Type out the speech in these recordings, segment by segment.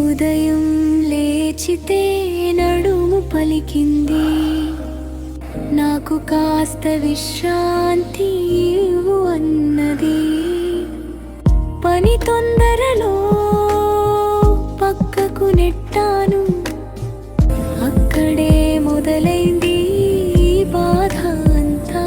ఉదయం లేచితే నడుము పలికింది, నాకు కాస్త విశ్రాంతి ఇవ్వు అన్నది. పని తొందరలో పక్కకు నెట్టాను, అక్కడే మొదలైంది బాధ అంతా.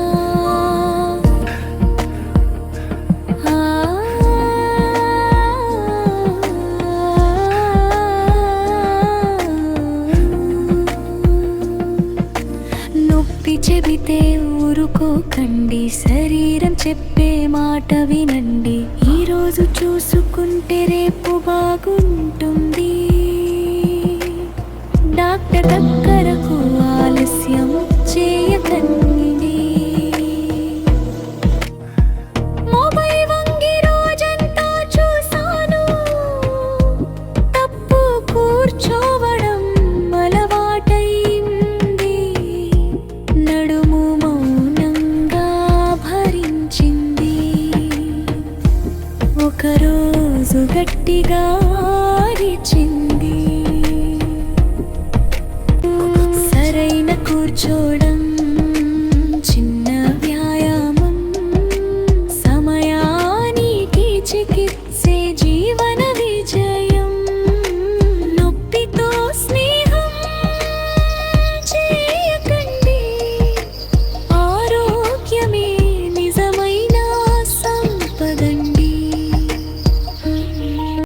నొప్పి చెబితే ఊరుకోకండి, శరీరం చెప్పే మాట వినండి. ఈరోజు చూసుకుంటే రేపు బాగుంటుంది. డాక్టర్ దగ్గరకు ఆలస్యం చేయకండి. మొబైల్ వంగి రోజంతా చూసాను, తప్పు కూర్చోవడం అలవాటైంది. నడుము మౌనంగా భరించింది. ఒకరోజు గట్టిగా అరిచింది, సరైన కూర్చోడు